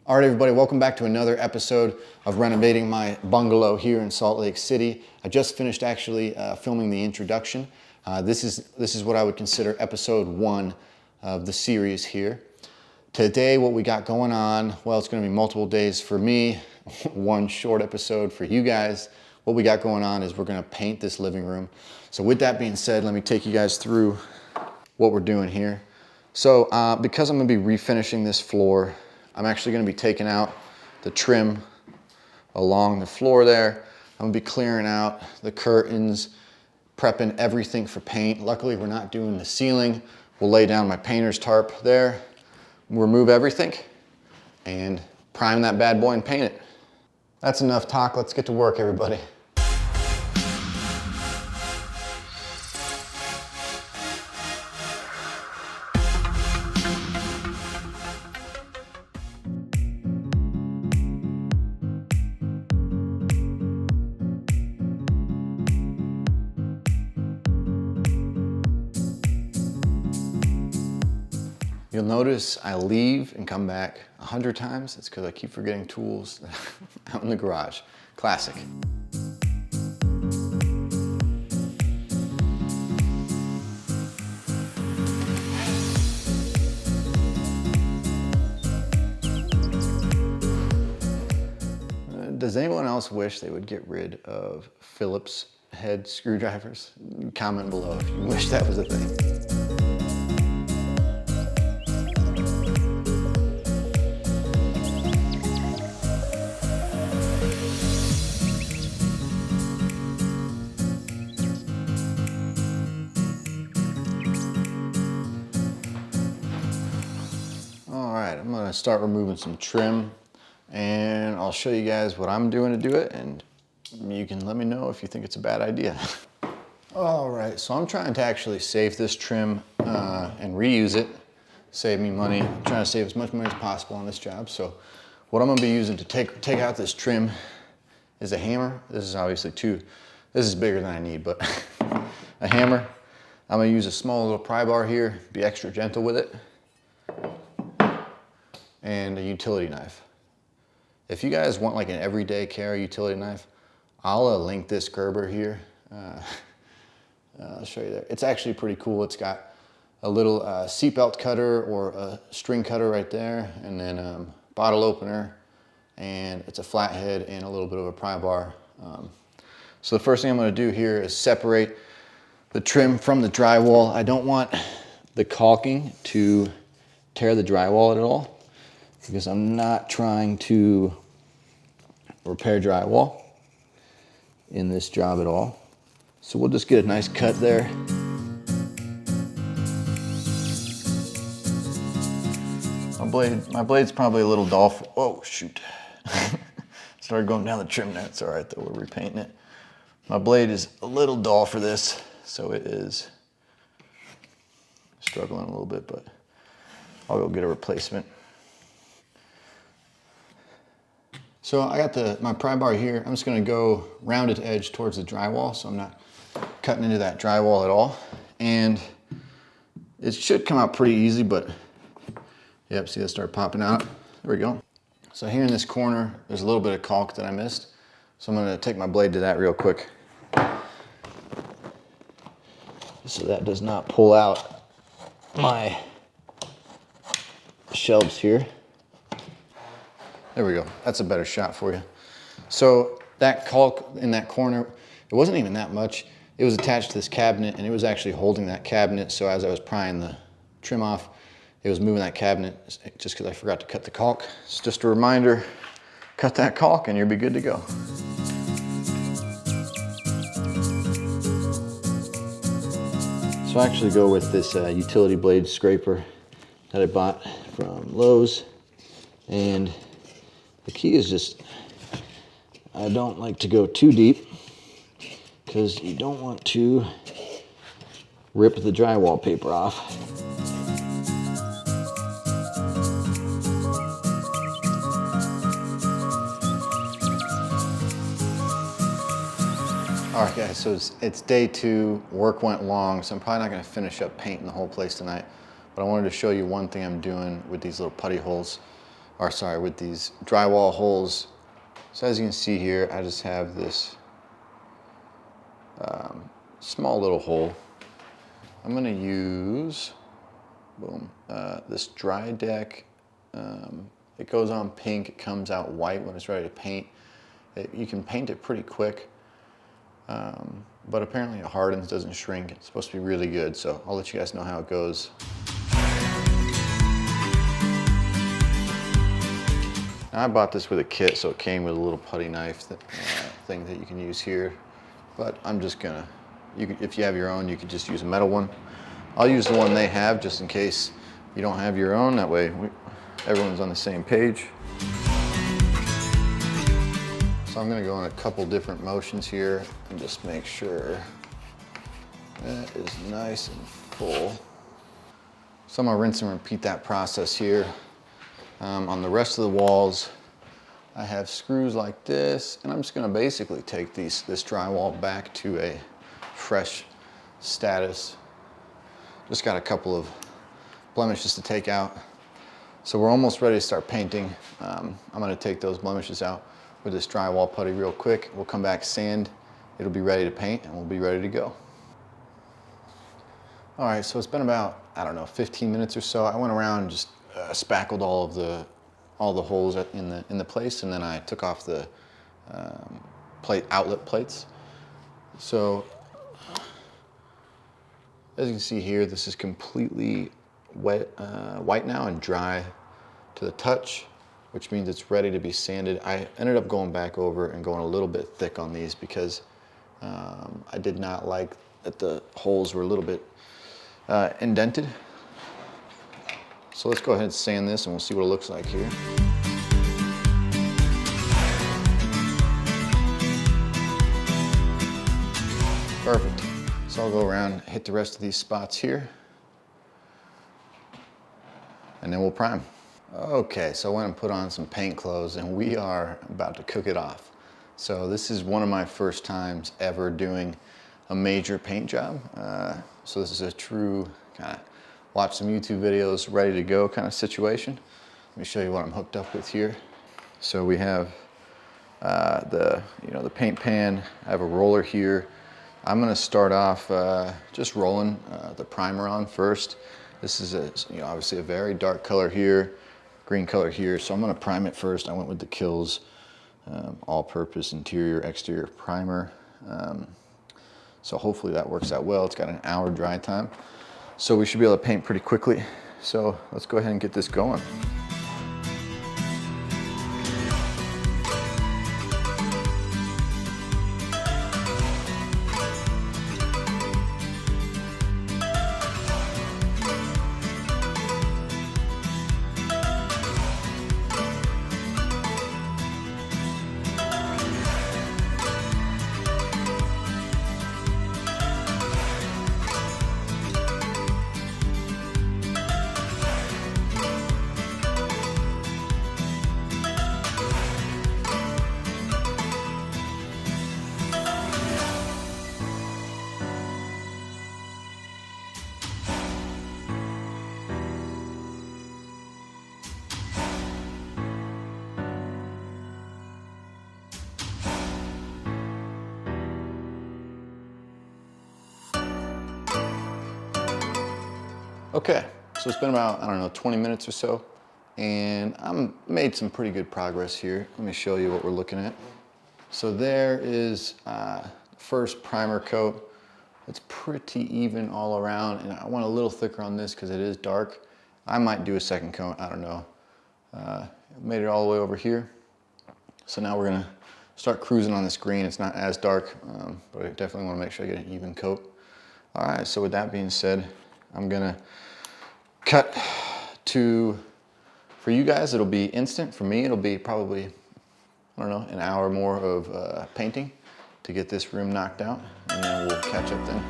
All right, everybody, welcome back to another episode of renovating my bungalow here in Salt Lake City. I just finished actually filming the introduction. This is what I would consider episode 1 of the series here. Today, what we got going on, well, it's going to be multiple days for me, one short episode for you guys. What we got going on is we're going to paint this living room. So with that being said, let me take you guys through what we're doing here. So because I'm going to be refinishing this floor, I'm actually going to be taking out the trim along the floor there. I'm going to be clearing out the curtains, prepping everything for paint. Luckily, we're not doing the ceiling. We'll lay down my painter's tarp there, remove everything, and prime that bad boy and paint it. That's enough talk. Let's get to work, everybody. You'll notice I leave and come back 100 times. It's because I keep forgetting tools out in the garage. Classic. Does anyone else wish they would get rid of Phillips head screwdrivers? Comment below if you wish that was a thing. I'm going to start removing some trim, and I'll show you guys what I'm doing to do it, and you can let me know if you think it's a bad idea. All right, so I'm trying to actually save this trim and reuse it, save me money. I'm trying to save as much money as possible on this job. So what I'm going to be using to take out this trim is a hammer. This is obviously this is bigger than I need, but a hammer. I'm going to use a small little pry bar here, be extra gentle with it, and a utility knife. If you guys want like an everyday carry utility knife, I'll link this Gerber here. I'll show you there. It's actually pretty cool. It's got a little seatbelt cutter or a string cutter right there, and then bottle opener, and it's a flathead and a little bit of a pry bar. So the first thing I'm going to do here is separate the trim from the drywall. I don't want the caulking to tear the drywall at all, because I'm not trying to repair drywall in this job at all. So we'll just get a nice cut there. My blade's probably a little dull for, oh shoot. Started going down the trim there. It's all right though, we're repainting it. My blade is a little dull for this, so it is struggling a little bit, but I'll go get a replacement. So I got my pry bar here. I'm just gonna go rounded edge towards the drywall, so I'm not cutting into that drywall at all. And it should come out pretty easy, but yep, see that start popping out. There we go. So here in this corner, there's a little bit of caulk that I missed. So I'm gonna take my blade to that real quick, so that does not pull out my shelves here. There we go. That's a better shot for you. So that caulk in that corner, it wasn't even that much. It was attached to this cabinet, and it was actually holding that cabinet. So as I was prying the trim off, it was moving that cabinet just because I forgot to cut the caulk. It's just a reminder, cut that caulk and you'll be good to go. So I actually go with this utility blade scraper that I bought from Lowe's, and the key is just, I don't like to go too deep because you don't want to rip the drywall paper off. All right guys, so it's day 2, work went long, so I'm probably not gonna finish up painting the whole place tonight, but I wanted to show you one thing I'm doing with these little putty holes. or sorry, with these drywall holes. So as you can see here, I just have this small little hole. I'm gonna use, boom, this dry deck. It goes on pink, it comes out white when it's ready to paint. You can paint it pretty quick, but apparently it hardens, doesn't shrink. It's supposed to be really good, so I'll let you guys know how it goes. Now, I bought this with a kit, so it came with a little putty knife thing that you can use here, but I'm just gonna, if you have your own, you could just use a metal one. I'll use the one they have just in case you don't have your own, that way everyone's on the same page. So I'm gonna go in a couple different motions here and just make sure that is nice and full. So I'm gonna rinse and repeat that process here. On the rest of the walls, I have screws like this, and I'm just gonna basically take this drywall back to a fresh status. Just got a couple of blemishes to take out. So we're almost ready to start painting. I'm gonna take those blemishes out with this drywall putty real quick. We'll come back, sand, it'll be ready to paint, and we'll be ready to go. All right, so it's been about, I don't know, 15 minutes or so. I went around and just spackled all the holes in the place, and then I took off the outlet plates. So as you can see here, this is completely wet, white now and dry to the touch, which means it's ready to be sanded. I ended up going back over and going a little bit thick on these because I did not like that the holes were a little bit indented. So let's go ahead and sand this and we'll see what it looks like here. Perfect. So I'll go around, hit the rest of these spots here, and then we'll prime. Okay, so I went and put on some paint clothes and we are about to cook it off. So this is one of my first times ever doing a major paint job. So this is a true kind of watch some YouTube videos, ready to go kind of situation. Let me show you what I'm hooked up with here. So we have the paint pan. I have a roller here. I'm gonna start off just rolling the primer on first. This is obviously a very dark color here, green color here. So I'm gonna prime it first. I went with the Kills all-purpose interior exterior primer. So hopefully that works out well. It's got an hour dry time. So we should be able to paint pretty quickly. So let's go ahead and get this going. Okay, so it's been about, I don't know, 20 minutes or so, and I'm made some pretty good progress here. Let me show you what we're looking at. So there is first primer coat. It's pretty even all around, and I want a little thicker on this because it is dark. I might do a second coat, I don't know. Made it all the way over here. So now we're gonna start cruising on this green. It's not as dark, but I definitely wanna make sure I get an even coat. All right, so with that being said, I'm gonna cut to, for you guys, it'll be instant. For me, it'll be probably, I don't know, an hour more of painting to get this room knocked out, and then we'll catch up then.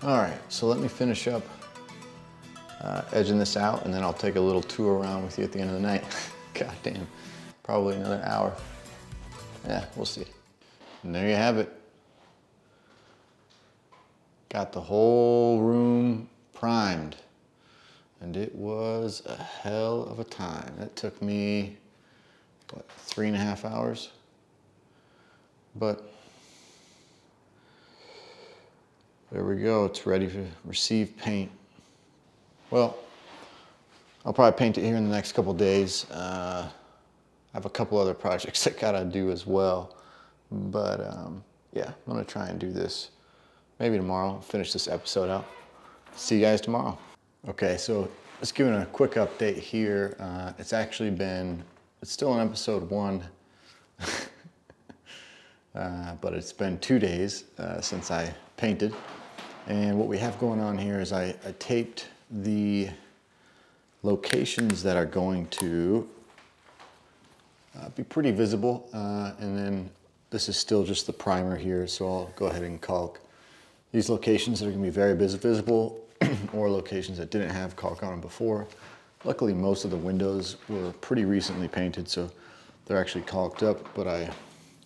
All right, so let me finish up edging this out, and then I'll take a little tour around with you at the end of the night. God damn, probably another hour. Yeah, we'll see. And there you have it. Got the whole room primed. And it was a hell of a time. It took me, what, 3.5 hours? But there we go, it's ready to receive paint. Well, I'll probably paint it here in the next couple days. I have a couple other projects I gotta do as well. But yeah, I'm gonna try and do this maybe tomorrow, finish this episode out. See you guys tomorrow. Okay, so let's give it a quick update here. It's still in episode 1, but it's been 2 days since I painted. And what we have going on here is I taped the locations that are going to be pretty visible. And then this is still just the primer here, so I'll go ahead and caulk these locations that are gonna be very visible or locations that didn't have caulk on them before. Luckily, most of the windows were pretty recently painted, so they're actually caulked up, but I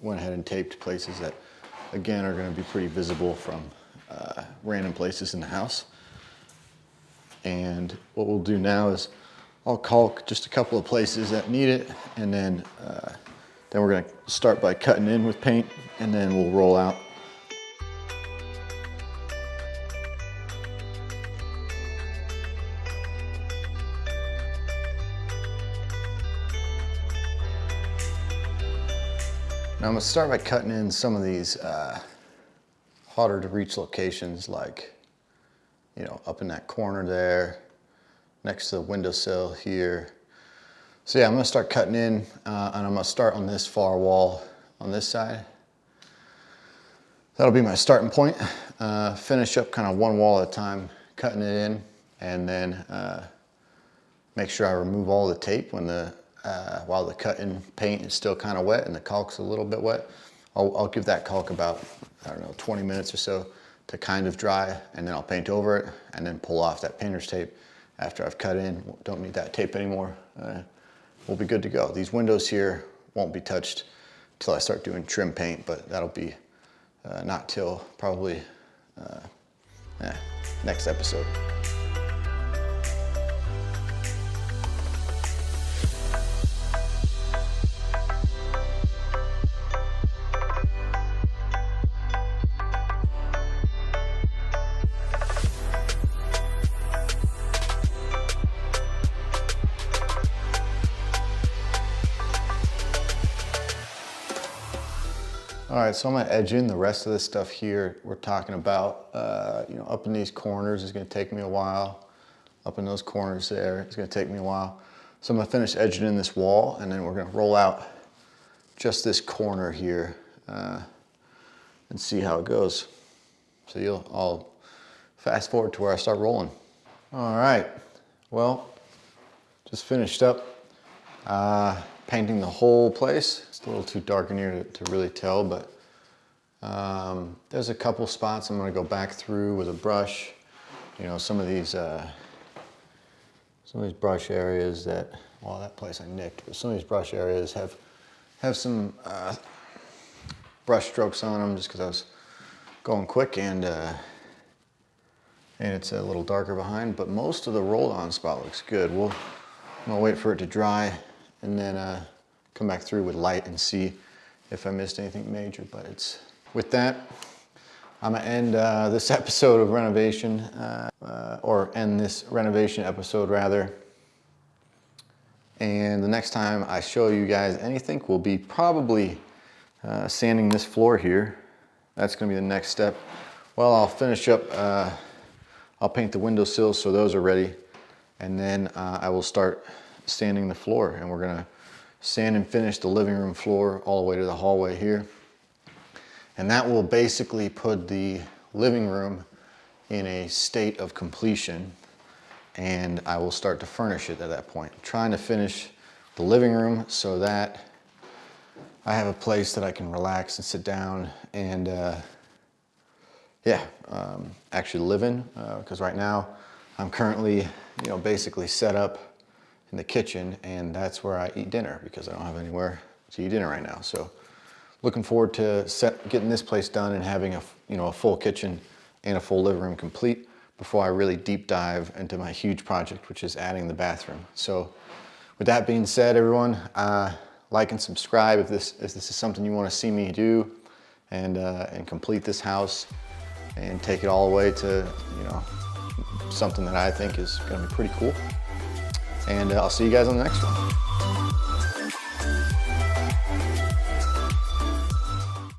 went ahead and taped places that, again, are gonna be pretty visible from random places in the house. And what we'll do now is I'll caulk just a couple of places that need it, and then we're gonna start by cutting in with paint, and then we'll roll out. Now I'm gonna start by cutting in some of these harder to reach locations, like, you know, up in that corner there, next to the windowsill here. So yeah, I'm gonna start cutting in, and I'm gonna start on this far wall on this side. That'll be my starting point. Finish up kind of one wall at a time, cutting it in, and then make sure I remove all the tape while the cut-in paint is still kind of wet and the caulk's a little bit wet. I'll give that caulk about, I don't know, 20 minutes or so to kind of dry, and then I'll paint over it and then pull off that painter's tape after I've cut in. Don't need that tape anymore. We'll be good to go. These windows here won't be touched until I start doing trim paint, but that'll be not till probably next episode. All right, so I'm gonna edge in the rest of this stuff here. We're talking about, you know, up in these corners is gonna take me a while. Up in those corners there, it's gonna take me a while. So I'm gonna finish edging in this wall, and then we're gonna roll out just this corner here and see how it goes. So I'll fast forward to where I start rolling. All right, well, just finished up painting the whole place. It's a little too dark in here to really tell, but there's a couple spots I'm gonna go back through with a brush. You know, some of these brush areas that, well, that place I nicked, but some of these brush areas have some brush strokes on them just because I was going quick, and it's a little darker behind, but most of the roll-on spot looks good. I'm gonna wait for it to dry and then come back through with light and see if I missed anything major. But with that, I'm gonna end this episode of renovation, or end this renovation episode rather. And the next time I show you guys anything will be probably sanding this floor here. That's gonna be the next step. Well, I'll finish up, I'll paint the windowsills so those are ready. And then I will start sanding the floor, and we're gonna sand and finish the living room floor all the way to the hallway here. And that will basically put the living room in a state of completion, and I will start to furnish it at that point. I'm trying to finish the living room so that I have a place that I can relax and sit down and yeah, actually live in, because right now I'm currently, basically set up in the kitchen, and that's where I eat dinner because I don't have anywhere to eat dinner right now. So looking forward to getting this place done and having a full kitchen and a full living room complete before I really deep dive into my huge project, which is adding the bathroom. So with that being said, everyone, like and subscribe if this is something you want to see me do, and complete this house and take it all the way to something that I think is going to be pretty cool. And I'll see you guys on the next one.